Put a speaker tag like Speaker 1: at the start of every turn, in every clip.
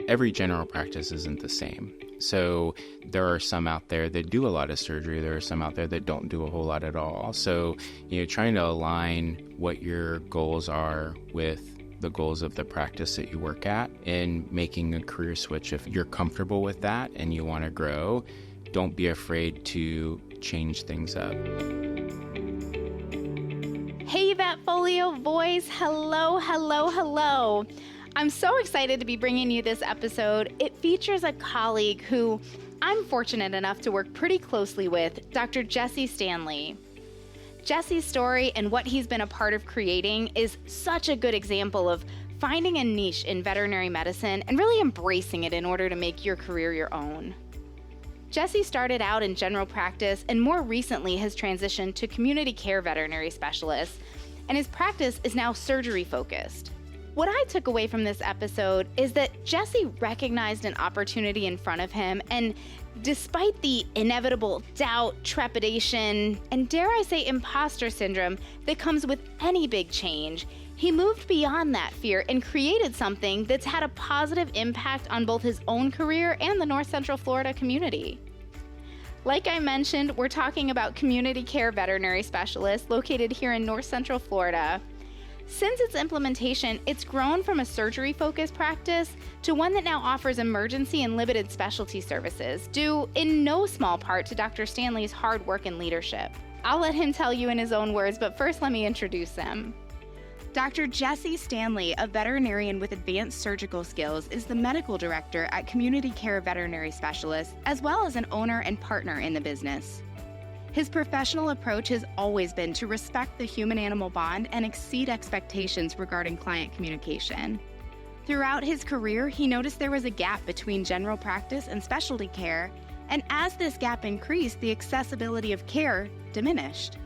Speaker 1: every general practice isn't the same. So there are some out there that do a lot of surgery. There are some out there that don't do a whole lot at all. So, trying to align what your goals are with the goals of the practice that you work at and making a career switch. If you're comfortable with that and you want to grow, don't be afraid to change things up.
Speaker 2: Hey, VetFolio Voice. Hello, hello, hello. I'm so excited to be bringing you this episode. It features a colleague who I'm fortunate enough to work pretty closely with, Dr. Jessie Stanley. Jessie's story and what he's been a part of creating is such a good example of finding a niche in veterinary medicine and really embracing it in order to make your career your own. Jessie started out in general practice and more recently has transitioned to community care veterinary specialist, and his practice is now surgery focused. What I took away from this episode is that Jessie recognized an opportunity in front of him, and despite the inevitable doubt, trepidation, and dare I say imposter syndrome that comes with any big change, he moved beyond that fear and created something that's had a positive impact on both his own career and the North Central Florida community. Like I mentioned, we're talking about community care veterinary specialists located here in North Central Florida. Since its implementation, it's grown from a surgery-focused practice to one that now offers emergency and limited specialty services, due in no small part to Dr. Stanley's hard work and leadership. I'll let him tell you in his own words, but first let me introduce him. Dr. Jessie Stanley, a veterinarian with advanced surgical skills, is the medical director at Community Care Veterinary Specialists, as well as an owner and partner in the business. His professional approach has always been to respect the human-animal bond and exceed expectations regarding client communication. Throughout his career, he noticed there was a gap between general practice and specialty care, and as this gap increased, the accessibility of care diminished.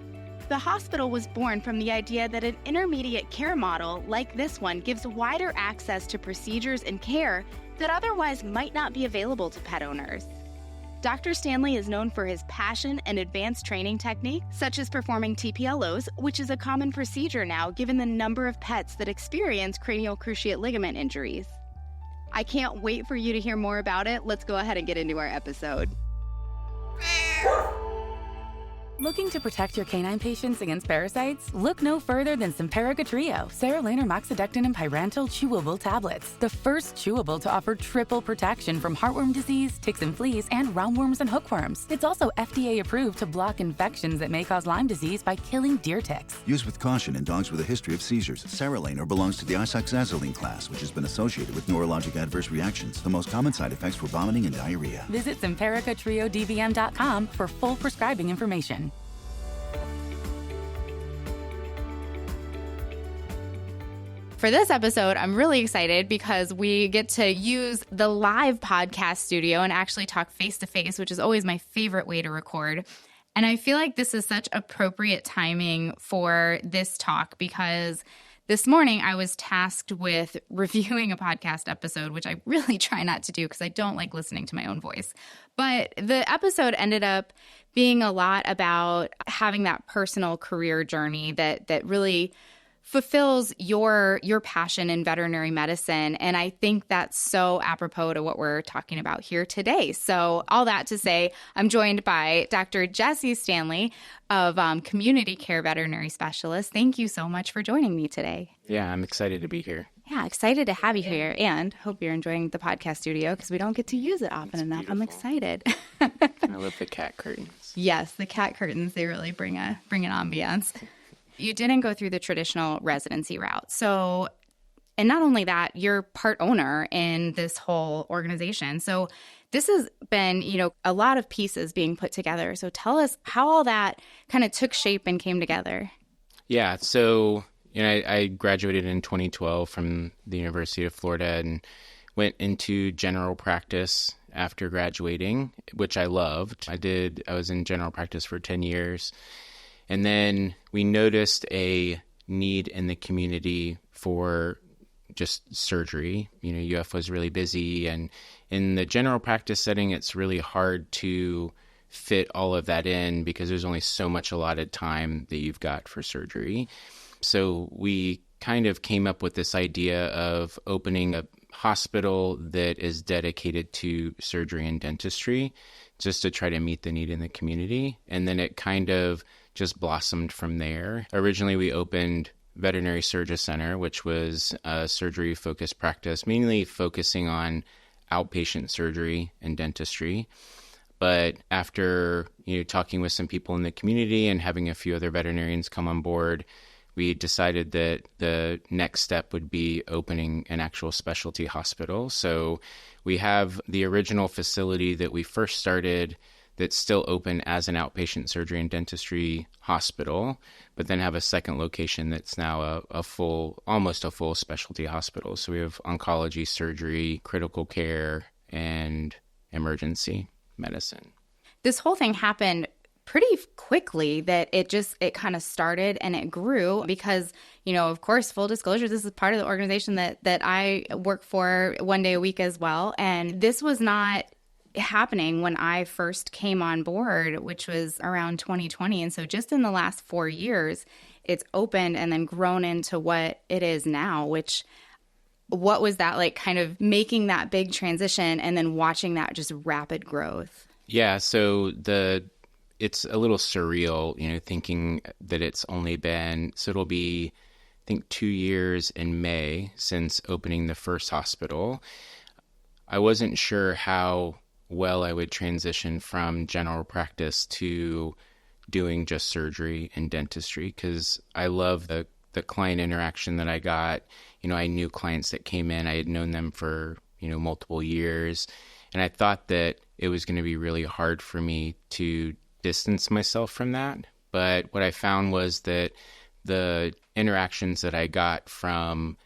Speaker 2: The hospital was born from the idea that an intermediate care model like this one gives wider access to procedures and care that otherwise might not be available to pet owners. Dr. Stanley is known for his passion and advanced training techniques, such as performing TPLOs, which is a common procedure now given the number of pets that experience cranial cruciate ligament injuries. I can't wait for you to hear more about it. Let's go ahead and get into our episode.
Speaker 3: Looking to protect your canine patients against parasites? Look no further than Simparica Trio, Serolaner, Moxidectin, and Pyrantel chewable tablets. The first chewable to offer triple protection from heartworm disease, ticks and fleas, and roundworms and hookworms. It's also FDA approved to block infections that may cause Lyme disease by killing deer ticks.
Speaker 4: Use with caution in dogs with a history of seizures. Serolaner belongs to the isoxazoline class, which has been associated with neurologic adverse reactions. The most common side effects were vomiting and diarrhea.
Speaker 3: Visit SimparicatRioDVM.com for full prescribing information.
Speaker 2: For this episode, I'm really excited because we get to use the live podcast studio and actually talk face-to-face, which is always my favorite way to record. And I feel like this is such appropriate timing for this talk because this morning I was tasked with reviewing a podcast episode, which I really try not to do because I don't like listening to my own voice. But the episode ended up being a lot about having that personal career journey that really fulfills your passion in veterinary medicine. And I think that's so apropos to what we're talking about here today. So all that to say, I'm joined by Dr. Jessie Stanley of Community Care Veterinary Specialist. Thank you so much for joining me today.
Speaker 1: Yeah, I'm excited to be here.
Speaker 2: Yeah, excited to have you here and hope you're enjoying the podcast studio because we don't get to use it often enough. Beautiful. I'm excited.
Speaker 1: I love the cat curtains.
Speaker 2: Yes, the cat curtains, they really bring an ambiance. You didn't go through the traditional residency route. So, and not only that, you're part owner in this whole organization. So this has been, a lot of pieces being put together. So tell us how all that kind of took shape and came together.
Speaker 1: Yeah. So, I graduated in 2012 from the University of Florida and went into general practice after graduating, which I loved. I was in general practice for 10 years. And then we noticed a need in the community for just surgery. UF was really busy, and in the general practice setting, it's really hard to fit all of that in because there's only so much allotted time that you've got for surgery. So we kind of came up with this idea of opening a hospital that is dedicated to surgery and dentistry, just to try to meet the need in the community. And then it kind of just blossomed from there. Originally, we opened Veterinary Surgery Center, which was a surgery-focused practice, mainly focusing on outpatient surgery and dentistry. But after talking with some people in the community and having a few other veterinarians come on board, we decided that the next step would be opening an actual specialty hospital. So we have the original facility that we first started that's still open as an outpatient surgery and dentistry hospital, but then have a second location that's now almost a full specialty hospital. So we have oncology, surgery, critical care, and emergency medicine.
Speaker 2: This whole thing happened pretty quickly, that it kind of started and it grew because, of course, full disclosure, this is part of the organization that I work for one day a week as well. And this was not happening when I first came on board, which was around 2020. And so just in the last 4 years, it's opened and then grown into what it is now, what was that like, kind of making that big transition and then watching that just rapid growth?
Speaker 1: Yeah, so it's a little surreal, thinking that it's only been, so it'll be, I think, 2 years in May since opening the first hospital. I wasn't sure how well I would transition from general practice to doing just surgery and dentistry, because I love the client interaction that I got. I knew clients that came in, I had known them for, multiple years, and I thought that it was going to be really hard for me to distance myself from that. But what I found was that the interactions that I got from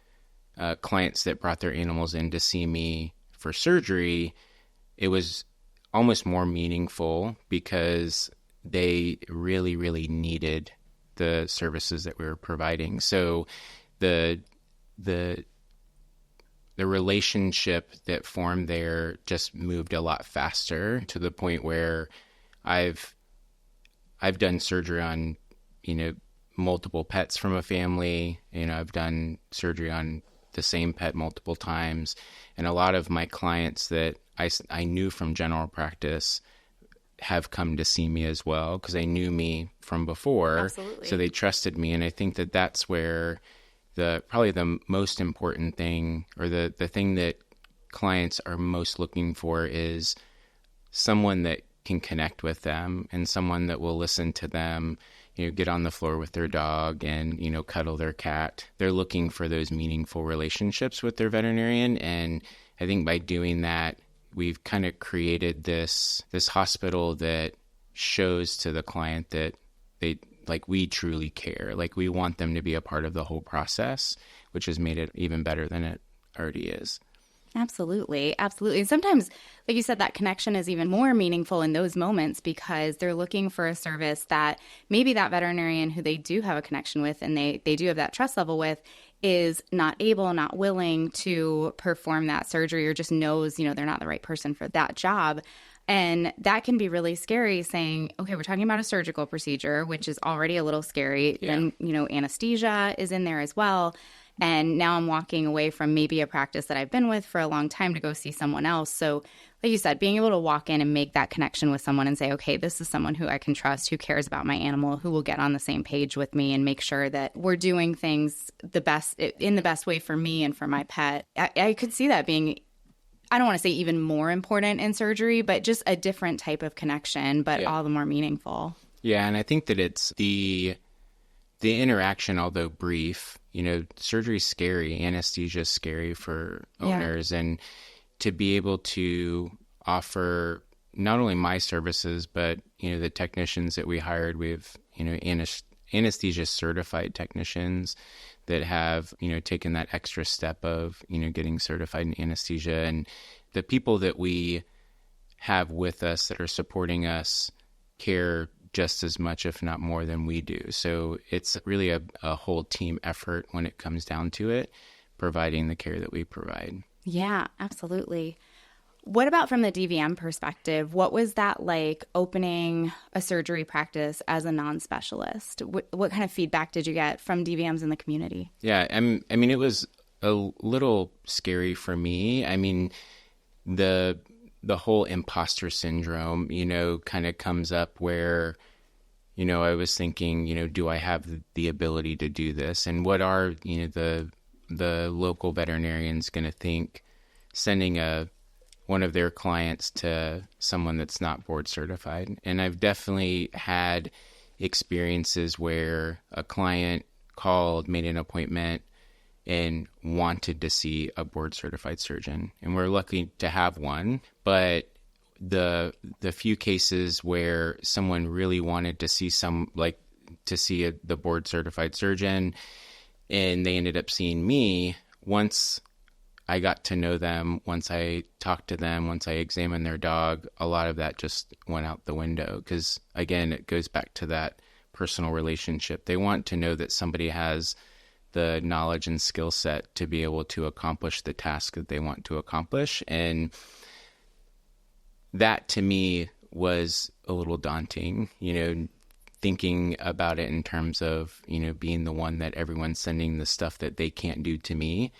Speaker 1: clients that brought their animals in to see me for surgery, it was almost more meaningful because they really, really needed the services that we were providing. So the relationship that formed there just moved a lot faster, to the point where I've done surgery on, multiple pets from a family. I've done surgery on the same pet multiple times. And a lot of my clients that I knew from general practice have come to see me as well, because they knew me from before.
Speaker 2: Absolutely.
Speaker 1: So they trusted me. And I think that that's where probably the most important thing, or the thing that clients are most looking for, is someone that can connect with them and someone that will listen to them, get on the floor with their dog and, cuddle their cat. They're looking for those meaningful relationships with their veterinarian. And I think by doing that, we've kind of created this hospital that shows to the client that we truly care. Like, we want them to be a part of the whole process, which has made it even better than it already is.
Speaker 2: Absolutely. Absolutely. And sometimes, like you said, that connection is even more meaningful in those moments, because they're looking for a service that maybe that veterinarian who they do have a connection with and they do have that trust level with is not able, not willing to perform that surgery, or just knows, they're not the right person for that job. And that can be really scary, saying, okay, we're talking about a surgical procedure, which is already a little scary. Yeah. And, anesthesia is in there as well. And now I'm walking away from maybe a practice that I've been with for a long time to go see someone else. So like you said, being able to walk in and make that connection with someone and say, okay, this is someone who I can trust, who cares about my animal, who will get on the same page with me and make sure that we're doing things in the best way for me and for my pet. I could see that being, I don't want to say even more important in surgery, but just a different type of connection, but all the more meaningful.
Speaker 1: Yeah, and I think that it's the interaction, although brief, surgery is scary, anesthesia is scary for owners, and to be able to offer not only my services, but, the technicians that we hired, we have, anesthesia certified technicians that have, taken that extra step of, getting certified in anesthesia. And the people that we have with us that are supporting us care just as much, if not more, than we do. So it's really a whole team effort when it comes down to it, providing the care that we provide. Yeah,
Speaker 2: absolutely. What about from the DVM perspective? What was that like, opening a surgery practice as a non-specialist? What kind of feedback did you get from DVMs in the community?
Speaker 1: Yeah, I mean, it was a little scary for me. I mean, the whole imposter syndrome, kind of comes up where, I was thinking, do I have the ability to do this? And what are, the local veterinarians going to think sending one of their clients to someone that's not board certified? And I've definitely had experiences where a client called, made an appointment, and wanted to see a board certified surgeon. And we're lucky to have one. But the few cases where someone really wanted to see the board certified surgeon, and they ended up seeing me, once I got to know them, once I talked to them, once I examined their dog, a lot of that just went out the window. Because again, it goes back to that personal relationship. They want to know that somebody has the knowledge and skill set to be able to accomplish the task that they want to accomplish. And that to me was a little daunting, thinking about it in terms of, being the one that everyone's sending the stuff that they can't do to me.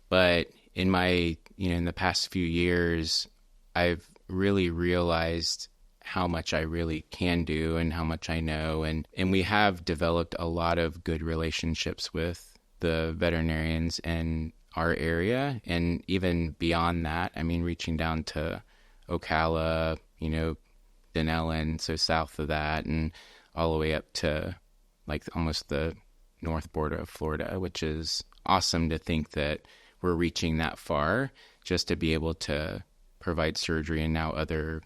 Speaker 1: But in my, in the past few years, I've really realized how much I really can do and how much I know. And we have developed a lot of good relationships with the veterinarians in our area. And even beyond that, I mean, reaching down to Ocala, Denellen, so south of that, and all the way up to like almost the north border of Florida, which is awesome to think that we're reaching that far just to be able to provide surgery and now other,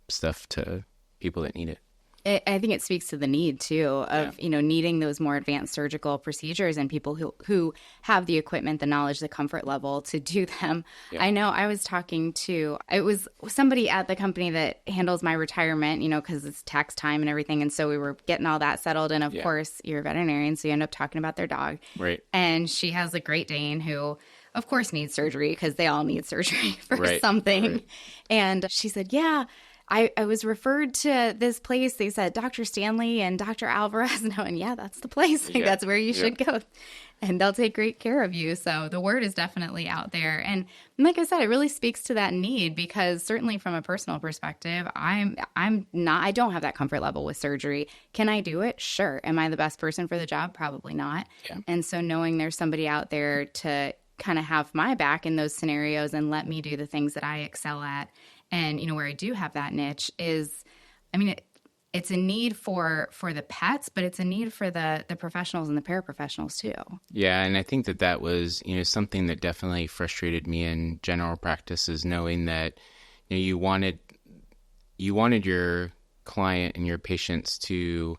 Speaker 1: stuff to people that need it.
Speaker 5: I think it speaks to the need, too, of, needing those more advanced surgical procedures and people who have the equipment, the knowledge, the comfort level to do them. Yeah. I know I was talking to, it was somebody at the company that handles my retirement, because it's tax time and everything. And so we were getting all that settled. And of course, you're a veterinarian, so you end up talking about their dog.
Speaker 1: Right.
Speaker 5: And she has a Great Dane who, of course, needs surgery because they all need surgery for something. Right. And she said, I was referred to this place. They said Dr. Stanley and Dr. Alvarez. And that's the place. That's where you should go. And they'll take great care of you. So the word is definitely out there. And like I said, it really speaks to that need because certainly from a personal perspective, I don't have that comfort level with surgery. Can I do it? Sure. Am I the best person for the job? Probably not. Yeah. And so knowing there's somebody out there to kind of have my back in those scenarios and let me do the things that I excel at. And, where I do have that niche is, it's a need for the pets, but it's a need for the professionals and the paraprofessionals too.
Speaker 1: Yeah, and I think that was, something that definitely frustrated me in general practice is knowing that, you wanted your client and your patients to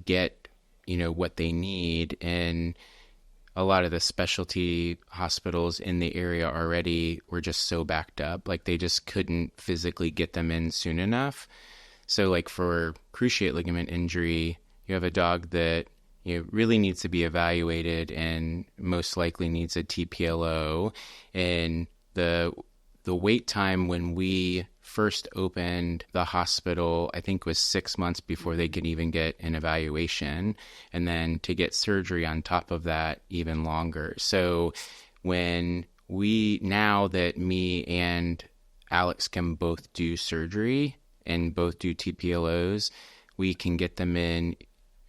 Speaker 1: get, what they need. And a lot of the specialty hospitals in the area already were just so backed up, like they just couldn't physically get them in soon enough. So like for cruciate ligament injury, you have a dog that really needs to be evaluated and most likely needs a TPLO. And the wait time when we first opened the hospital, I think was 6 months before they could even get an evaluation. And then to get surgery on top of that, even longer. So now that me and Alex can both do surgery and both do TPLOs, we can get them in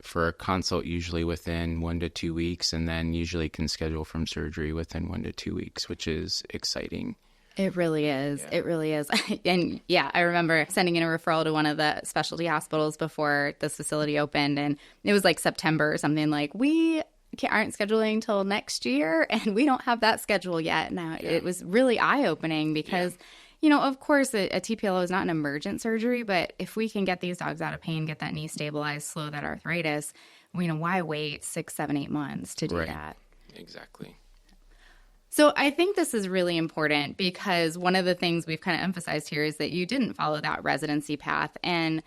Speaker 1: for a consult usually within 1 to 2 weeks, and then usually can schedule from surgery within 1 to 2 weeks, which is exciting.
Speaker 5: It really is. Yeah. It really is. And I remember sending in a referral to one of the specialty hospitals before this facility opened, and it was like September or something, like, we aren't scheduling till next year, and we don't have that schedule yet. Now, it was really eye-opening because, of course, a TPLO is not an emergent surgery, but if we can get these dogs out of pain, get that knee stabilized, slow that arthritis, why wait 6, 7, 8 months to do that?
Speaker 1: Exactly.
Speaker 5: So I think this is really important because one of the things we've kind of emphasized here is that you didn't follow that residency path. And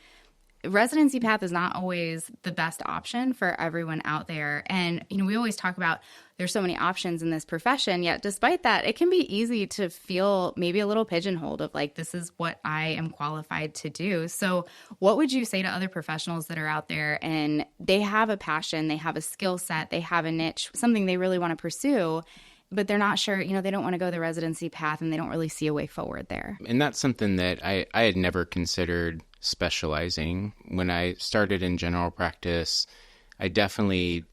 Speaker 5: residency path is not always the best option for everyone out there. And, we always talk about there's so many options in this profession, yet despite that, it can be easy to feel maybe a little pigeonholed of like, this is what I am qualified to do. So what would you say to other professionals that are out there and they have a passion, they have a skill set, they have a niche, something they really want to pursue, but they're not sure, they don't want to go the residency path and they don't really see a way forward there?
Speaker 1: And that's something that I had never considered specializing. When I started in general practice, I definitely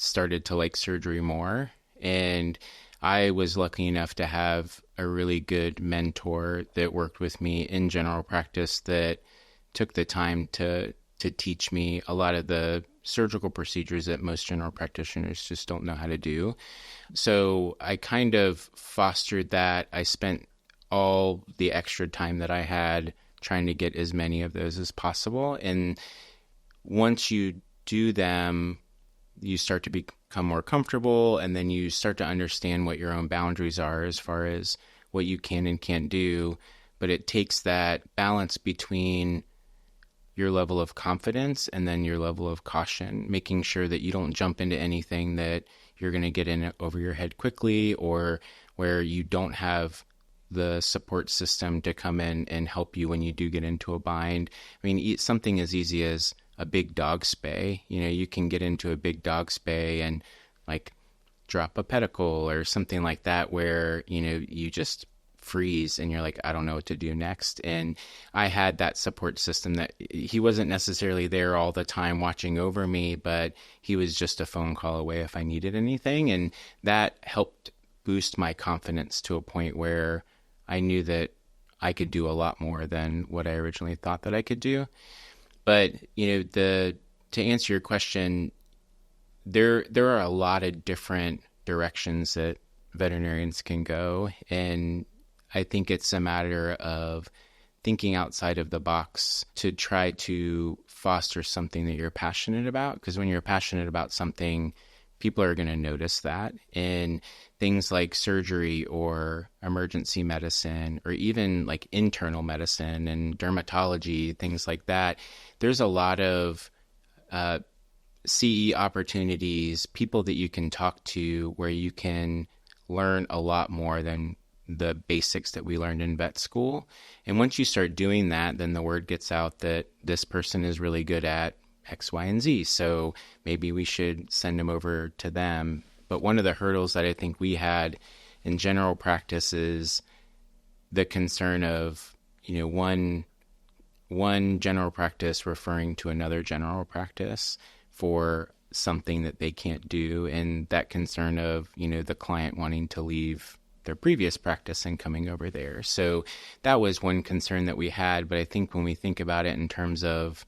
Speaker 1: started to like surgery more. And I was lucky enough to have a really good mentor that worked with me in general practice that took the time to teach me a lot of the surgical procedures that most general practitioners just don't know how to do. So I kind of fostered that. I spent all the extra time that I had trying to get as many of those as possible. And once you do them, you start to become more comfortable, and then you start to understand what your own boundaries are as far as what you can and can't do. But it takes that balance between your level of confidence and then your level of caution, making sure that you don't jump into anything that you're going to get in over your head quickly, or where you don't have the support system to come in and help you when you do get into a bind. I mean, something as easy as a big dog spay. You can get into a big dog spay and like drop a pedicle or something like that where, you just freeze and you're like, I don't know what to do next. And I had that support system that he wasn't necessarily there all the time watching over me, but he was just a phone call away if I needed anything. And that helped boost my confidence to a point where I knew that I could do a lot more than what I originally thought that I could do. But, to answer your question, there are a lot of different directions that veterinarians can go. And I think it's a matter of thinking outside of the box to try to foster something that you're passionate about. Because when you're passionate about something, people are going to notice that. And things like surgery or emergency medicine or even like internal medicine and dermatology, things like that, there's a lot of CE opportunities, people that you can talk to where you can learn a lot more than the basics that we learned in vet school. And once you start doing that, then the word gets out that this person is really good at X, Y, and Z. So maybe we should send them over to them. But one of the hurdles that I think we had in general practice is the concern of, one general practice referring to another general practice for something that they can't do. And that concern of, the client wanting to leave their previous practice and coming over there. So that was one concern that we had. But I think when we think about it in terms of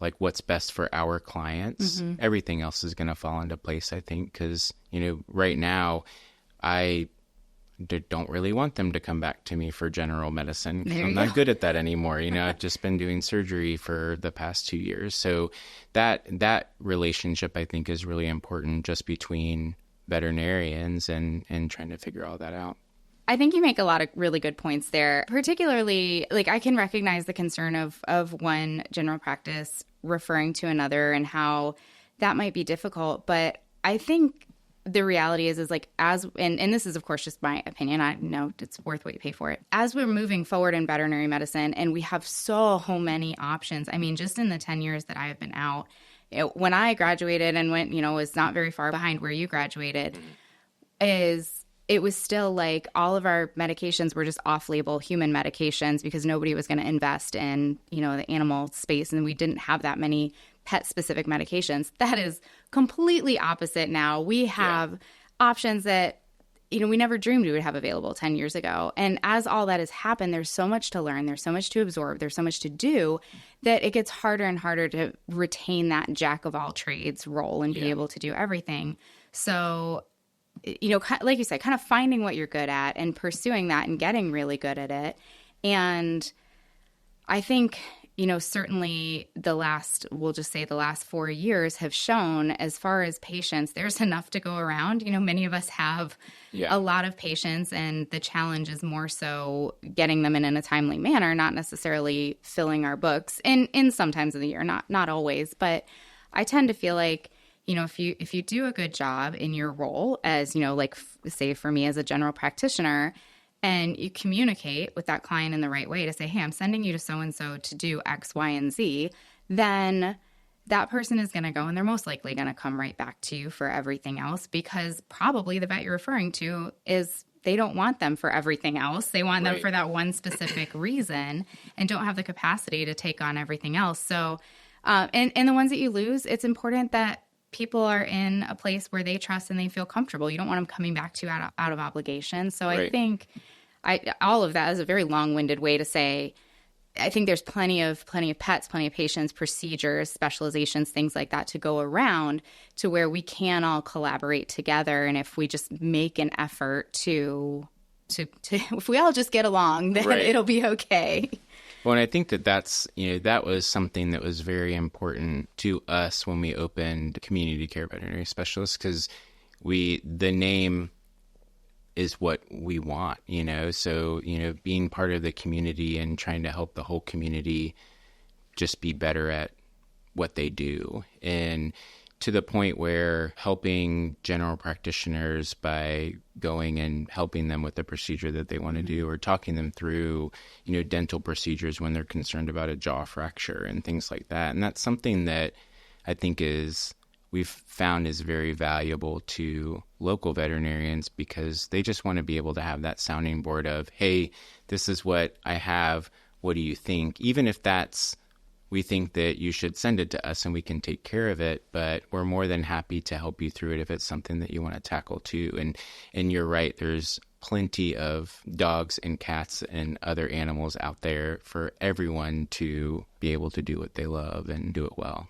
Speaker 1: like what's best for our clients, everything else is going to fall into place, I think, because, right now I don't really want them to come back to me for general medicine. I'm not good at that anymore. I've just been doing surgery for the past 2 years. So that relationship, I think, is really important just between veterinarians and trying to figure all that out.
Speaker 5: I think you make a lot of really good points there. Particularly, like I can recognize the concern of one general practice referring to another and how that might be difficult. But I think the reality is like and this is of course just my opinion. I know it's worth what you pay for it. As we're moving forward in veterinary medicine and we have so many options. I mean, just in the 10 years that I have been out, when I graduated and went, was not very far behind where you graduated, it was still like all of our medications were just off-label human medications because nobody was going to invest in, the animal space. And we didn't have that many pet-specific medications. That is completely opposite now. We have options that, we never dreamed we would have available 10 years ago. And as all that has happened, there's so much to learn. There's so much to absorb. There's so much to do that it gets harder and harder to retain that jack of all trades role and be able to do everything. So like you said, kind of finding what you're good at and pursuing that and getting really good at it. And I think, certainly we'll just say the last 4 years have shown, as far as patients, there's enough to go around. Many of us have a lot of patients, and the challenge is more so getting them in a timely manner, not necessarily filling our books in some times of the year, not always. But I tend to feel like, if you do a good job in your role as, say for me as a general practitioner, and you communicate with that client in the right way to say, hey, I'm sending you to so-and-so to do X, Y, and Z, then that person is going to go, and they're most likely going to come right back to you for everything else, because probably the vet you're referring to is they don't want them for everything else. They want them for that one specific reason and don't have the capacity to take on everything else. So, and the ones that you lose, it's important that people are in a place where they trust and they feel comfortable. You don't want them coming back to you out of obligation. So I think all of that is a very long-winded way to say, I think there's plenty of pets, plenty of patients, procedures, specializations, things like that to go around to where we can all collaborate together. And if we just make an effort to if we all just get along, then it'll be okay.
Speaker 1: Well, and I think that was something that was very important to us when we opened Community Care Veterinary Specialists, because the name is what we want, so, being part of the community and trying to help the whole community just be better at what they do. And to the point where helping general practitioners by going and helping them with the procedure that they want to do, or talking them through, dental procedures when they're concerned about a jaw fracture and things like that. And that's something that I think we've found is very valuable to local veterinarians, because they just want to be able to have that sounding board of, hey, this is what I have. What do you think? Even if we think that you should send it to us and we can take care of it, but we're more than happy to help you through it if it's something that you want to tackle too. And you're right, there's plenty of dogs and cats and other animals out there for everyone to be able to do what they love and do it well.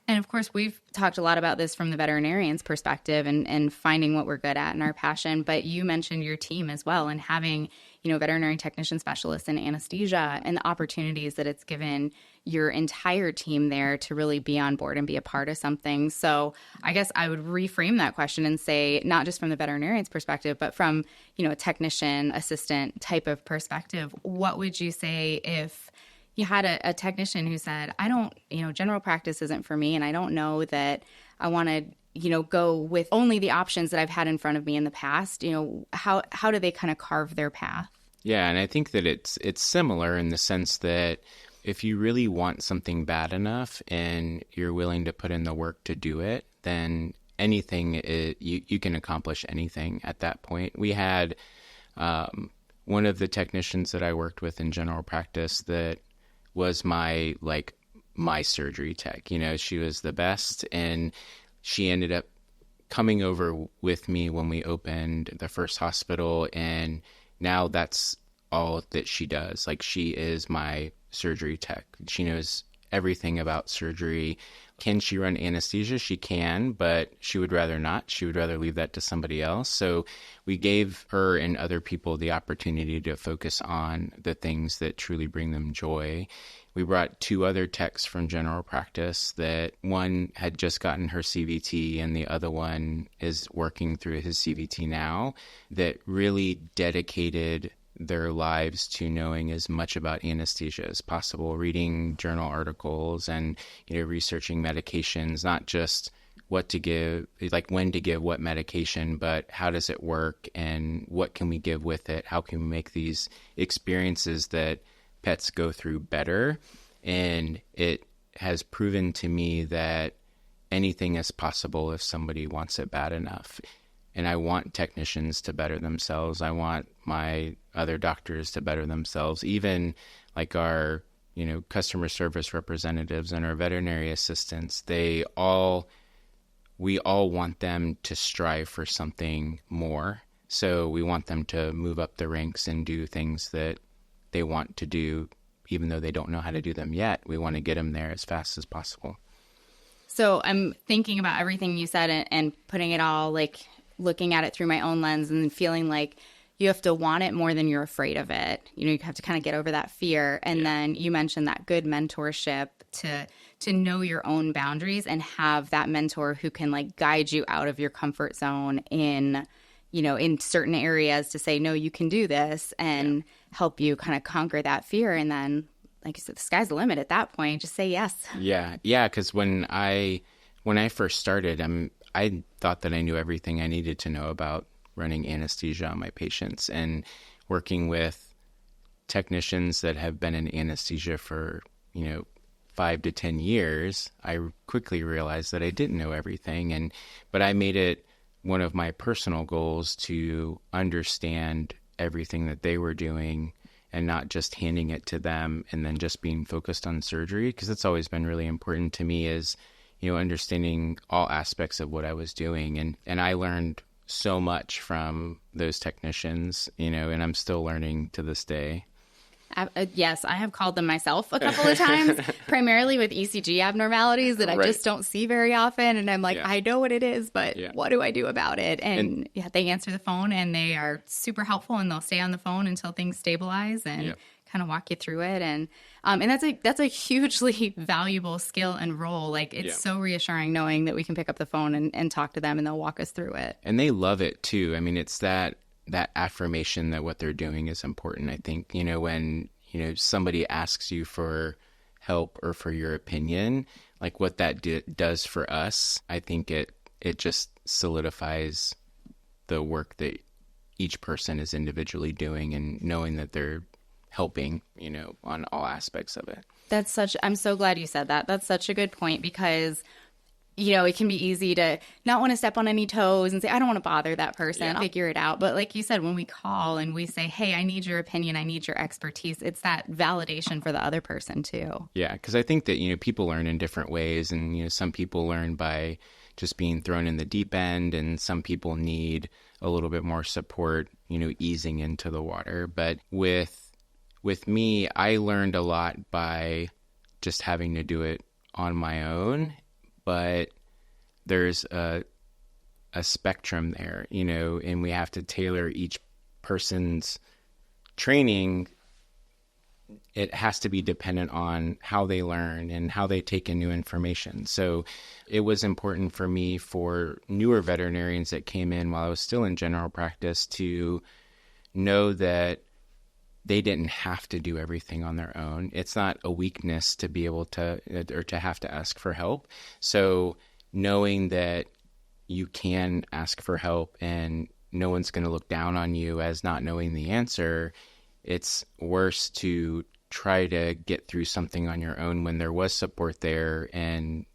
Speaker 5: And of course, we've talked a lot about this from the veterinarian's perspective and finding what we're good at and our passion. But you mentioned your team as well, and having, veterinary technician specialists in anesthesia and the opportunities that it's given your entire team there to really be on board and be a part of something. So I guess I would reframe that question and say, not just from the veterinarian's perspective, but from, a technician, assistant type of perspective, what would you say if you had a technician who said, I don't, general practice isn't for me, and I don't know that I want to, go with only the options that I've had in front of me in the past, how do they kind of carve their path?
Speaker 1: Yeah, and I think that it's similar in the sense that if you really want something bad enough and you're willing to put in the work to do it, then you can accomplish anything at that point. We had one of the technicians that I worked with in general practice that was my surgery tech. She was the best, and she ended up coming over with me when we opened the first hospital, and now that's all that she does. She is my surgery tech. She knows everything about surgery. Can she run anesthesia? She can, but she would rather not. She would rather leave that to somebody else. So we gave her and other people the opportunity to focus on the things that truly bring them joy. We brought 2 other techs from general practice that one had just gotten her CVT and the other one is working through his CVT now, that really dedicated their lives to knowing as much about anesthesia as possible, reading journal articles and, researching medications, not just what to give, when to give what medication, but how does it work and what can we give with it? How can we make these experiences that pets go through better? And it has proven to me that anything is possible if somebody wants it bad enough. And I want technicians to better themselves. I want my other doctors to better themselves, even our, customer service representatives and our veterinary assistants. We all want them to strive for something more. So we want them to move up the ranks and do things that they want to do, even though they don't know how to do them yet. We want to get them there as fast as possible.
Speaker 5: So I'm thinking about everything you said and putting it all, looking at it through my own lens and feeling like, you have to want it more than you're afraid of it. You have to kind of get over that fear. And then you mentioned that good mentorship to know your own boundaries and have that mentor who can like guide you out of your comfort zone in certain areas to say, no, you can do this, and help you kind of conquer that fear. And then, like you said, the sky's the limit at that point. Just say yes.
Speaker 1: Yeah. Because when I first started, I thought that I knew everything I needed to know about running anesthesia on my patients, and working with technicians that have been in anesthesia for 5 to 10 years. I quickly realized that I didn't know everything, but I made it one of my personal goals to understand everything that they were doing, and not just handing it to them and then just being focused on surgery, because it's always been really important to me, is understanding all aspects of what I was doing. And I learned so much from those technicians, and I'm still learning to this day.
Speaker 5: Yes, I have called them myself a couple of times, primarily with ECG abnormalities that I just don't see very often. And I'm like, I know what it is, but what do I do about it? And they answer the phone, and they are super helpful, and they'll stay on the phone until things stabilize and kind of walk you through it. And that's a hugely valuable skill and role. Like, it's so reassuring knowing that we can pick up the phone and talk to them, and they'll walk us through it.
Speaker 1: And they love it too. I mean, it's that affirmation that what they're doing is important. I think, when, somebody asks you for help or for your opinion, like what that does for us, I think it just solidifies the work that each person is individually doing, and knowing that they're helping, on all aspects of it.
Speaker 5: I'm so glad you said that. That's such a good point, because it can be easy to not want to step on any toes and say, I don't want to bother that person. I'll figure it out. But like you said, when we call and we say, hey, I need your opinion, I need your expertise, it's that validation for the other person too.
Speaker 1: Yeah, because I think that, people learn in different ways. And, some people learn by just being thrown in the deep end, and some people need a little bit more support, easing into the water. But with me, I learned a lot by just having to do it on my own. But there's a spectrum there, and we have to tailor each person's training. It has to be dependent on how they learn and how they take in new information. So it was important for me, for newer veterinarians that came in while I was still in general practice, to know that they didn't have to do everything on their own. It's not a weakness to be able to, or to have to ask for help. So knowing that you can ask for help, and no one's going to look down on you as not knowing the answer, it's worse to try to get through something on your own when there was support there, and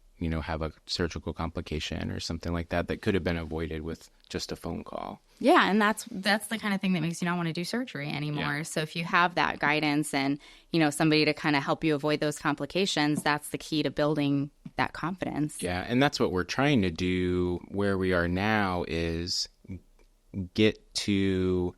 Speaker 1: have a surgical complication or something like that could have been avoided with just a phone call.
Speaker 5: Yeah, and that's the kind of thing that makes you not want to do surgery anymore. Yeah. So if you have that guidance and, somebody to kind of help you avoid those complications, that's the key to building that confidence.
Speaker 1: Yeah, and that's what we're trying to do where we are now, is get to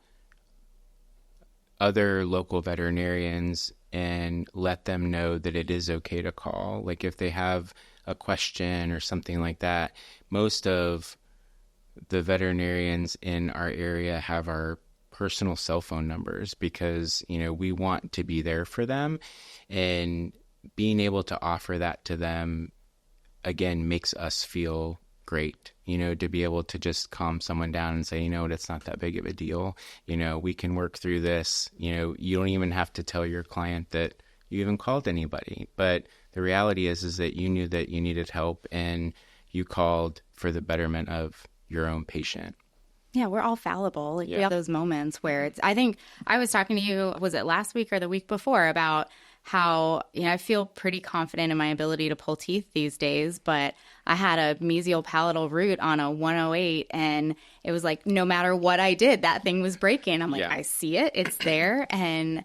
Speaker 1: other local veterinarians and let them know that it is okay to call. Like, if they have a question or something like that, most of the veterinarians in our area have our personal cell phone numbers, because, we want to be there for them, and being able to offer that to them, again, makes us feel great, to be able to just calm someone down and say, it's not that big of a deal. We can work through this. You don't even have to tell your client that you even called anybody. But the reality is that you knew that you needed help, and you called for the betterment of your own patient.
Speaker 5: Yeah, we're all fallible. We have those moments where I think I was talking to you, was it last week or the week before, about how, I feel pretty confident in my ability to pull teeth these days, but I had a mesial palatal root on a 108, and it was like, no matter what I did, that thing was breaking. I'm like, I see it, it's there. And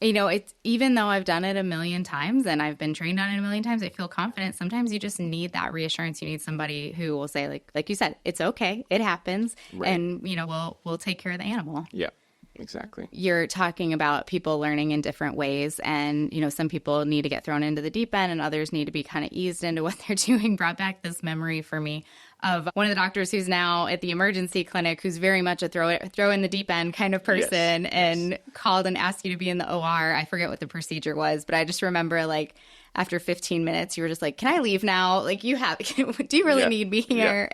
Speaker 5: it's, even though I've done it a million times and I've been trained on it a million times, I feel confident. Sometimes you just need that reassurance. You need somebody who will say, like you said, it's okay, it happens, right. And we'll take care of the animal.
Speaker 1: Yeah, exactly.
Speaker 5: You're talking about people learning in different ways, and some people need to get thrown into the deep end, and others need to be kind of eased into what they're doing. Brought back this memory for me of one of the doctors who's now at the emergency clinic, who's very much a throw in the deep end kind of person, and called and asked you to be in the OR. I forget what the procedure was, but I just remember like after 15 minutes, you were just like, can I leave now? Like, do you really need me here?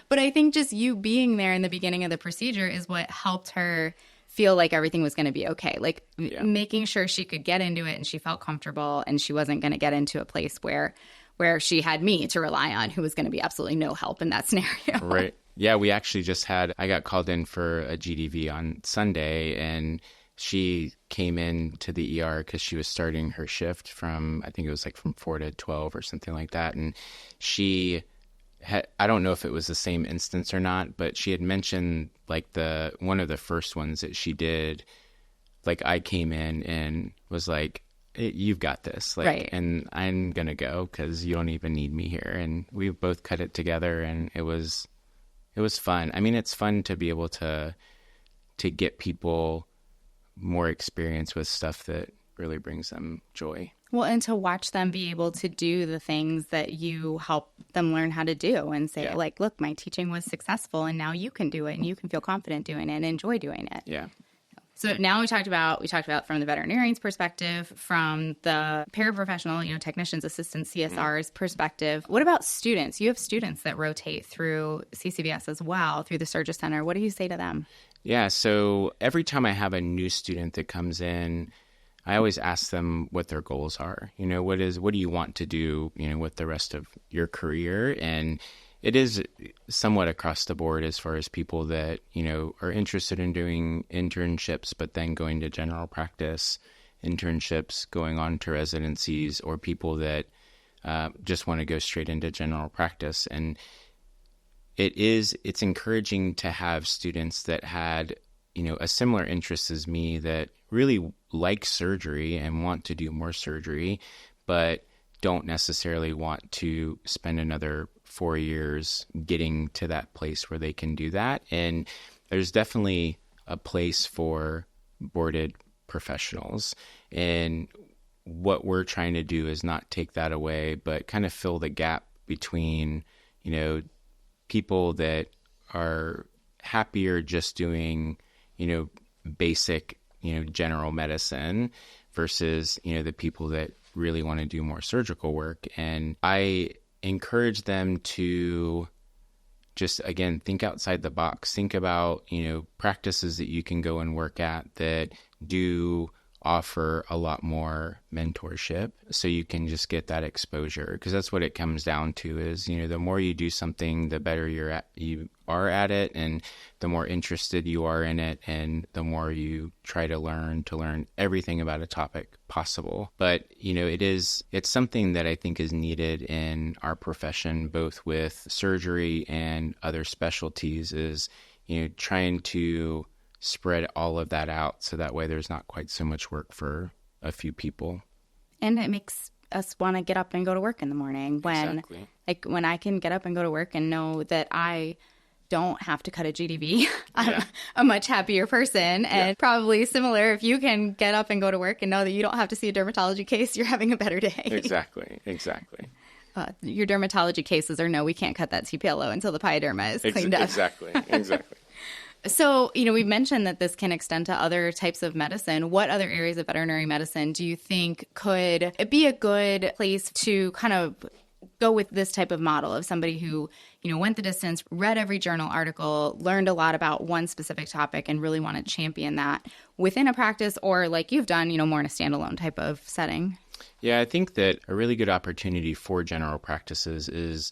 Speaker 5: But I think just you being there in the beginning of the procedure is what helped her feel like everything was going to be okay. Like making sure she could get into it and she felt comfortable and she wasn't going to get into a place where she had me to rely on, who was going to be absolutely no help in that scenario.
Speaker 1: Right. Yeah, we actually I got called in for a GDV on Sunday, and she came in to the ER because she was starting her shift from, I think it was like from 4 to 12 or something like that. And she had, I don't know if it was the same instance or not, but she had mentioned like one of the first ones that she did, like I came in and was like, you've got this, like, right. And I'm going to go because you don't even need me here. And we both cut it together, and it was fun. I mean, it's fun to be able to get people more experience with stuff that really brings them joy.
Speaker 5: Well, and to watch them be able to do the things that you help them learn how to do and say, like, look, my teaching was successful and now you can do it and you can feel confident doing it and enjoy doing it.
Speaker 1: Yeah.
Speaker 5: So now we talked about from the veterinarian's perspective, from the paraprofessional, technicians, assistants, CSR's perspective. What about students? You have students that rotate through CCVS as well, through the Surgery Center. What do you say to them?
Speaker 1: Yeah, so every time I have a new student that comes in, I always ask them what their goals are. What do you want to do, with the rest of your career? And it is somewhat across the board as far as people that, are interested in doing internships, but then going to general practice, internships, going on to residencies, or people that just want to go straight into general practice. And it's encouraging to have students that had, a similar interest as me, that really like surgery and want to do more surgery, but don't necessarily want to spend another 4 years getting to that place where they can do that. And there's definitely a place for boarded professionals. And what we're trying to do is not take that away, but kind of fill the gap between, people that are happier just doing, basic, general medicine versus, the people that really want to do more surgical work. And I encourage them to just, again, think outside the box. Think about, practices that you can go and work at that do offer a lot more mentorship, so you can just get that exposure, because that's what it comes down to is, the more you do something, the better you are at it, and the more interested you are in it, and the more you try to learn everything about a topic possible. But it's something that I think is needed in our profession, both with surgery and other specialties, is trying to spread all of that out, so that way there's not quite so much work for a few people. And it makes us want to get up and go to work in the morning when I can get up and go to work and know that I don't have to cut a GDV. I'm a much happier person, and probably similar, if you can get up and go to work and know that you don't have to see a dermatology case, you're having a better day. Exactly. Your dermatology cases are, no, we can't cut that TPLO until the pyoderma is cleaned up. Exactly. So, we've mentioned that this can extend to other types of medicine. What other areas of veterinary medicine do you think could be a good place to kind of go with this type of model of somebody who, went the distance, read every journal article, learned a lot about one specific topic, and really want to champion that within a practice, or like you've done, more in a standalone type of setting? Yeah, I think that a really good opportunity for general practices is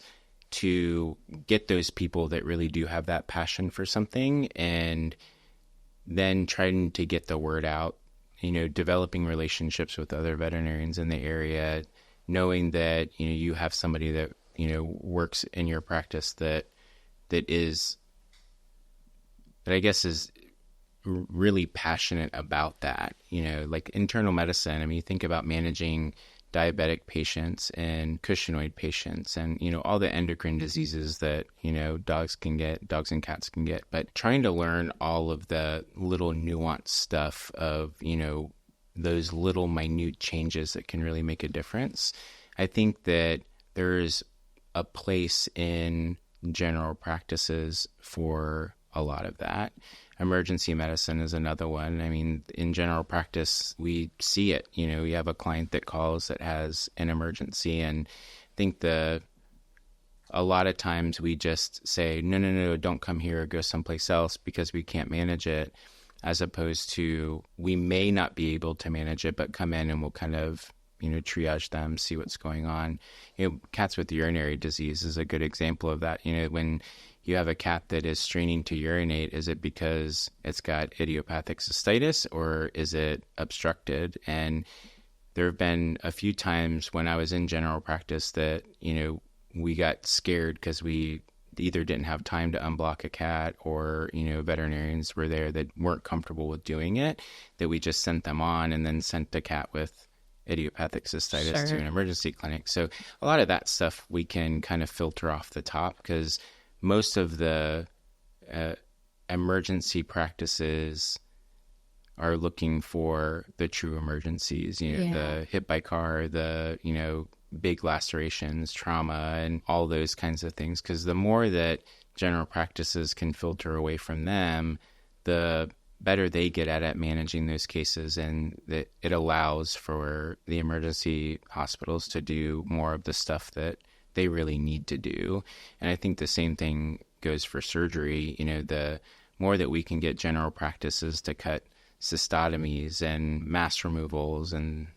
Speaker 1: to get those people that really do have that passion for something, and then trying to get the word out, developing relationships with other veterinarians in the area, knowing that, you have somebody that, works in your practice that I guess is really passionate about that, like internal medicine. I mean, you think about managing diabetic patients and cushingoid patients and, all the endocrine diseases that, dogs and cats can get, but trying to learn all of the little nuanced stuff of, those little minute changes that can really make a difference. I think that there's a place in general practices for a lot of that. Emergency medicine is another one. I mean, in general practice, we see it. You know, you have a client that calls that has an emergency, and I think a lot of times we just say, no, don't come here, go someplace else because we can't manage it, as opposed to we may not be able to manage it, but come in and we'll kind of, you know, triage them, see what's going on. You know, cats with urinary disease is a good example of that. You know, when you have a cat that is straining to urinate, is it because it's got idiopathic cystitis or is it obstructed? And there have been a few times when I was in general practice that, you know, we got scared because we either didn't have time to unblock a cat, or, you know, veterinarians were there that weren't comfortable with doing it, that we just sent them on and then sent the cat with idiopathic cystitis to an emergency clinic. So a lot of that stuff we can kind of filter off the top, because most of the emergency practices are looking for the true emergencies, you know, the hit by car, the, you know, big lacerations, trauma, and all those kinds of things. Because the more that general practices can filter away from them, the better they get at managing those cases, and that it allows for the emergency hospitals to do more of the stuff that they really need to do. And I think the same thing goes for surgery. You know, the more that we can get general practices to cut cystotomies and mass removals and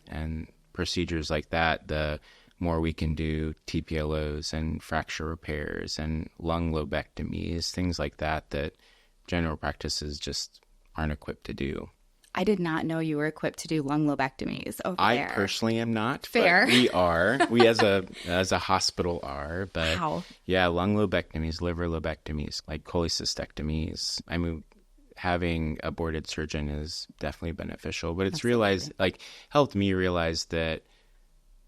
Speaker 1: procedures like that, the more we can do TPLOs and fracture repairs and lung lobectomies, things like that, that general practices just aren't equipped to do.
Speaker 5: I did not know you were equipped to do lung lobectomies over there.
Speaker 1: I personally am not.
Speaker 5: Fair.
Speaker 1: But we are. We as a hospital are. But
Speaker 5: wow.
Speaker 1: Yeah, lung lobectomies, liver lobectomies, like cholecystectomies. I mean, having a boarded surgeon is definitely beneficial. But it's helped me realize that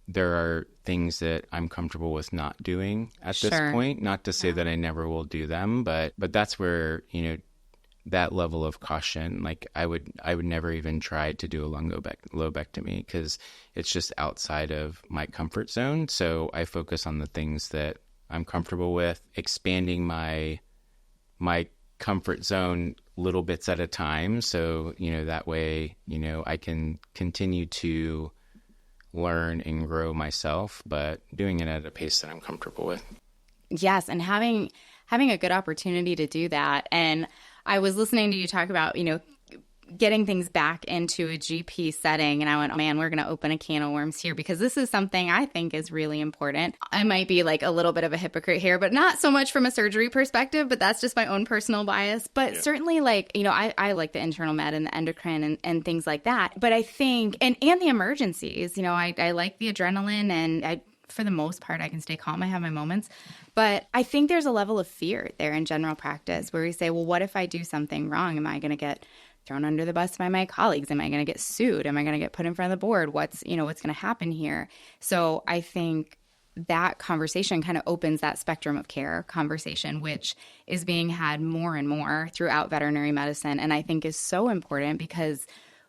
Speaker 1: there are things that I'm comfortable with not doing at this point. Not to say that I never will do them, but that's where, you know, that level of caution, like I would never even try to do a lung lobectomy because it's just outside of my comfort zone. So I focus on the things that I'm comfortable with, expanding my comfort zone little bits at a time. So, you know, that way, you know, I can continue to learn and grow myself, but doing it at a pace that I'm comfortable with.
Speaker 5: Yes, and having a good opportunity to do that. And I was listening to you talk about, you know, getting things back into a GP setting. And I went, oh, man, we're going to open a can of worms here, because this is something I think is really important. I might be like a little bit of a hypocrite here, but not so much from a surgery perspective, but that's just my own personal bias. But certainly, like, you know, I like the internal med and the endocrine and things like that. But I think, and the emergencies, you know, I like the adrenaline, and for the most part, I can stay calm. I have my moments. But I think there's a level of fear there in general practice where we say, well, what if I do something wrong? Am I going to get thrown under the bus by my colleagues? Am I going to get sued? Am I going to get put in front of the board? What's going to happen here? So I think that conversation kind of opens that spectrum of care conversation, which is being had more and more throughout veterinary medicine. And I think is so important, because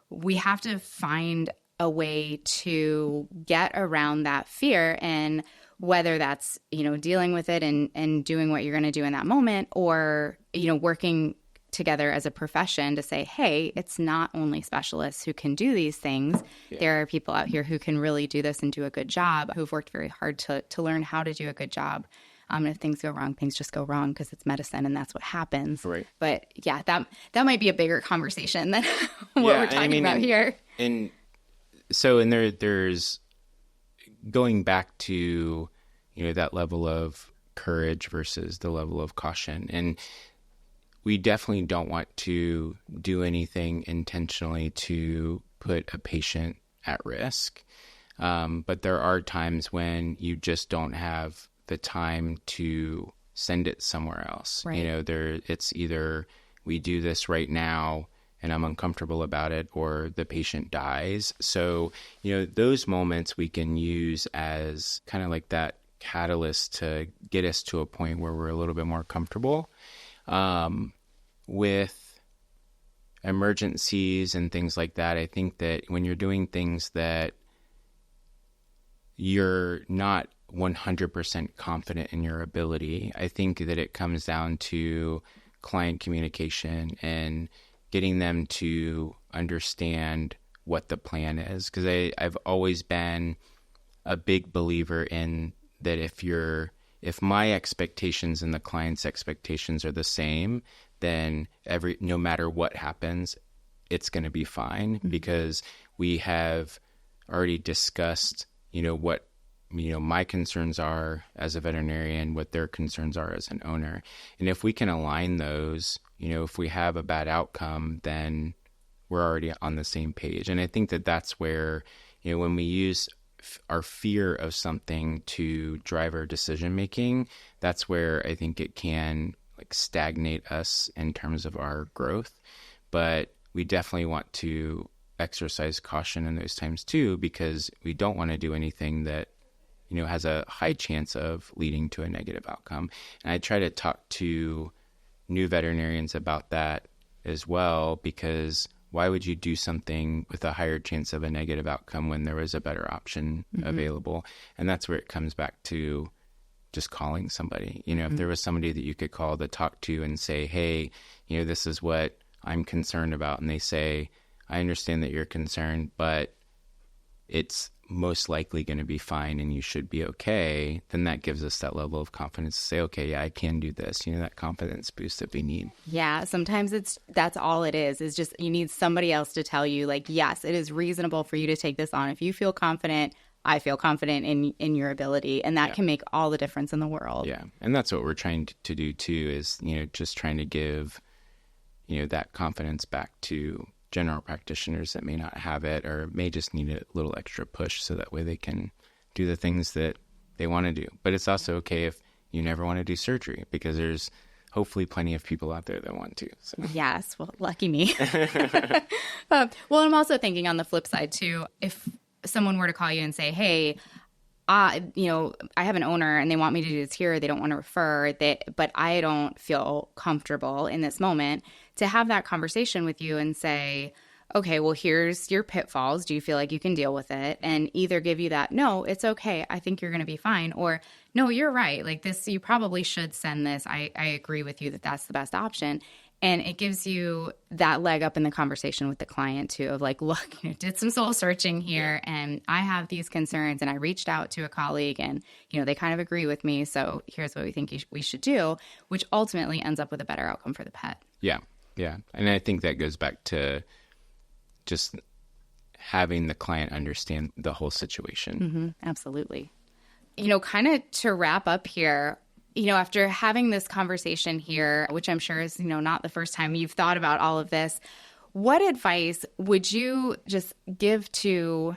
Speaker 5: we have to find a way to get around that fear, and whether that's, you know, dealing with it and doing what you're going to do in that moment, or, you know, working together as a profession to say, hey, it's not only specialists who can do these things. Yeah. There are people out here who can really do this and do a good job, who've worked very hard to learn how to do a good job. And if things go wrong, things just go wrong, because it's medicine and that's what happens. Right. But yeah, that might be a bigger conversation than what we're talking about here.
Speaker 1: And there's going back to, you know, that level of courage versus the level of caution. And we definitely don't want to do anything intentionally to put a patient at risk. But there are times when you just don't have the time to send it somewhere else. Right. You know, it's either we do this right now and I'm uncomfortable about it, or the patient dies. So, you know, those moments we can use as kind of like that catalyst to get us to a point where we're a little bit more comfortable. With emergencies and things like that, I think that when you're doing things that you're not 100% confident in your ability. I think that it comes down to client communication and getting them to understand what the plan is. Because I've always been a big believer in that if my expectations and the client's expectations are the same, then no matter what happens, it's going to be fine, because we have already discussed, what my concerns are as a veterinarian, what their concerns are as an owner. And if we can align those, if we have a bad outcome, then we're already on the same page. And I think that that's where, when we use our fear of something to drive our decision making, that's where I think it can stagnate us in terms of our growth. But we definitely want to exercise caution in those times too, because we don't want to do anything that has a high chance of leading to a negative outcome. And I try to talk to new veterinarians about that as well, because why would you do something with a higher chance of a negative outcome when there was a better option available? And that's where it comes back to just calling somebody. If there was somebody that you could call to talk to and say, hey, this is what I'm concerned about. And they say, I understand that you're concerned, but it's most likely going to be fine and you should be okay, then that gives us that level of confidence to say, okay, yeah, I can do this. That confidence boost that we need.
Speaker 5: Yeah, sometimes that's all it is just you need somebody else to tell you, yes, it is reasonable for you to take this on. If you feel confident, I feel confident in your ability, and that can make all the difference in the world.
Speaker 1: Yeah, and that's what we're trying to do too, is, just trying to give, that confidence back to general practitioners that may not have it or may just need a little extra push, so that way they can do the things that they want to do. But it's also okay if you never want to do surgery, because there's hopefully plenty of people out there that want to. So. Yes,
Speaker 5: well, lucky me. Well, I'm also thinking on the flip side too, if someone were to call you and say, hey, I have an owner and they want me to do this here, they don't want to refer, but I don't feel comfortable in this moment, to have that conversation with you and say, okay, well, here's your pitfalls. Do you feel like you can deal with it? And either give you that, no, it's okay, I think you're going to be fine, or no, you're right, this, you probably should send this. I agree with you that that's the best option. And it gives you that leg up in the conversation with the client too, of look, did some soul searching here, and I have these concerns, and I reached out to a colleague, and they kind of agree with me, so here's what we think we should do, which ultimately ends up with a better outcome for the pet.
Speaker 1: Yeah. And I think that goes back to just having the client understand the whole situation.
Speaker 5: Absolutely. Kind of to wrap up here, after having this conversation here, which I'm sure is, not the first time you've thought about all of this, what advice would you just give to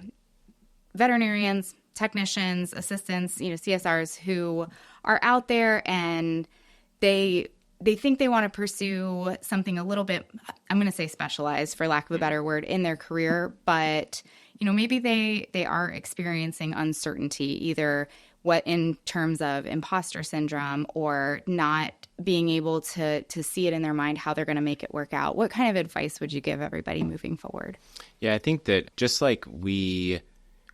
Speaker 5: veterinarians, technicians, assistants, CSRs who are out there and they think they want to pursue something a little bit, I'm going to say specialized, for lack of a better word, in their career, but, maybe they are experiencing uncertainty, either what in terms of imposter syndrome or not being able to see it in their mind how they're going to make it work out. What kind of advice would you give everybody moving forward?
Speaker 1: Yeah, I think that just like we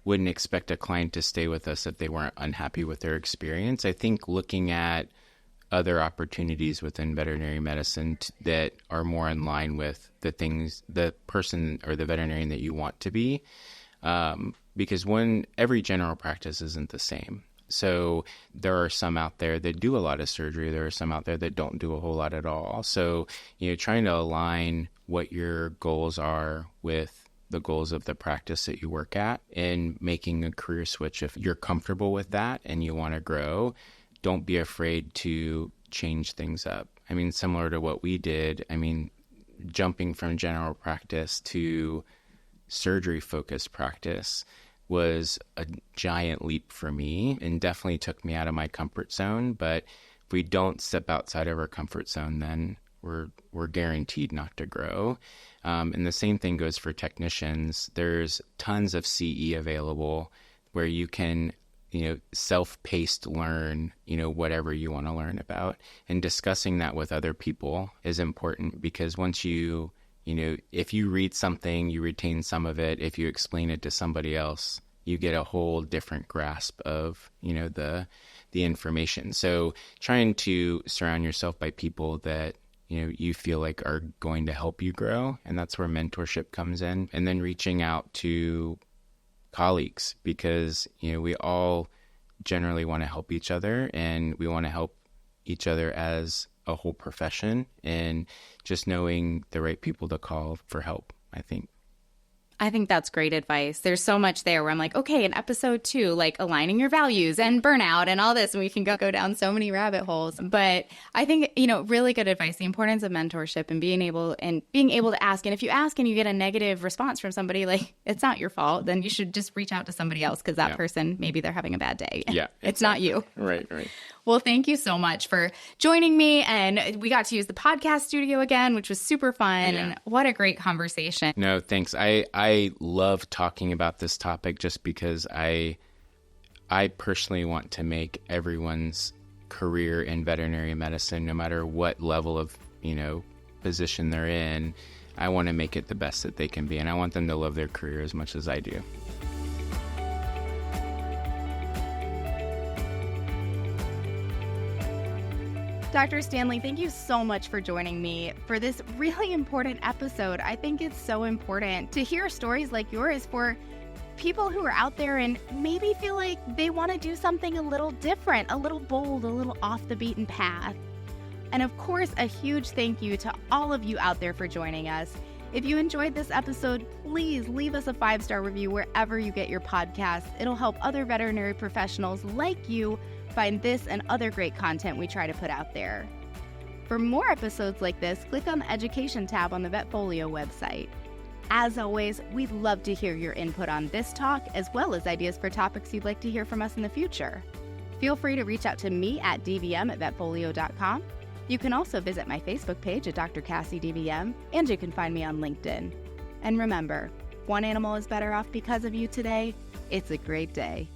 Speaker 1: wouldn't expect a client to stay with us if they weren't unhappy with their experience, I think looking at other opportunities within veterinary medicine that are more in line with the person or the veterinarian that you want to be. Because every general practice isn't the same. So there are some out there that do a lot of surgery. There are some out there that don't do a whole lot at all. So, trying to align what your goals are with the goals of the practice that you work at and making a career switch. If you're comfortable with that and you want to grow, don't be afraid to change things up. Similar to what we did, jumping from general practice to surgery-focused practice was a giant leap for me and definitely took me out of my comfort zone. But if we don't step outside of our comfort zone, then we're guaranteed not to grow. And the same thing goes for technicians. There's tons of CE available where you can self-paced learn, whatever you want to learn about. And discussing that with other people is important, because once if you read something, you retain some of it. If you explain it to somebody else, you get a whole different grasp of, the information. So trying to surround yourself by people that, you feel like are going to help you grow. And that's where mentorship comes in. And then reaching out to colleagues, because, we all generally want to help each other, and we want to help each other as a whole profession, and just knowing the right people to call for help, I think.
Speaker 5: I think that's great advice. There's so much there where I'm like, okay, in episode 2, like aligning your values and burnout and all this, and we can go down so many rabbit holes. But I think, really good advice, the importance of mentorship and being able to ask. And if you ask and you get a negative response from somebody, like, it's not your fault, then you should just reach out to somebody else, because that person, maybe they're having a bad day.
Speaker 1: Yeah.
Speaker 5: It's not you.
Speaker 1: Right.
Speaker 5: Well, thank you so much for joining me. And we got to use the podcast studio again, which was super fun. And what a great conversation.
Speaker 1: No, thanks. I love talking about this topic just because I personally want to make everyone's career in veterinary medicine, no matter what level of, position they're in, I want to make it the best that they can be. And I want them to love their career as much as I do.
Speaker 2: Dr. Stanley, thank you so much for joining me for this really important episode. I think it's so important to hear stories like yours for people who are out there and maybe feel like they want to do something a little different, a little bold, a little off the beaten path. And of course, a huge thank you to all of you out there for joining us. If you enjoyed this episode, please leave us a 5-star review wherever you get your podcasts. It'll help other veterinary professionals like you find this and other great content we try to put out there. For more episodes like this, click on the Education tab on the VetFolio website. As always, we'd love to hear your input on this talk, as well as ideas for topics you'd like to hear from us in the future. Feel free to reach out to me at dvm@vetfolio.com. You can also visit my Facebook page at Dr. Cassie DVM, and you can find me on LinkedIn. And remember, one animal is better off because of you today. It's a great day.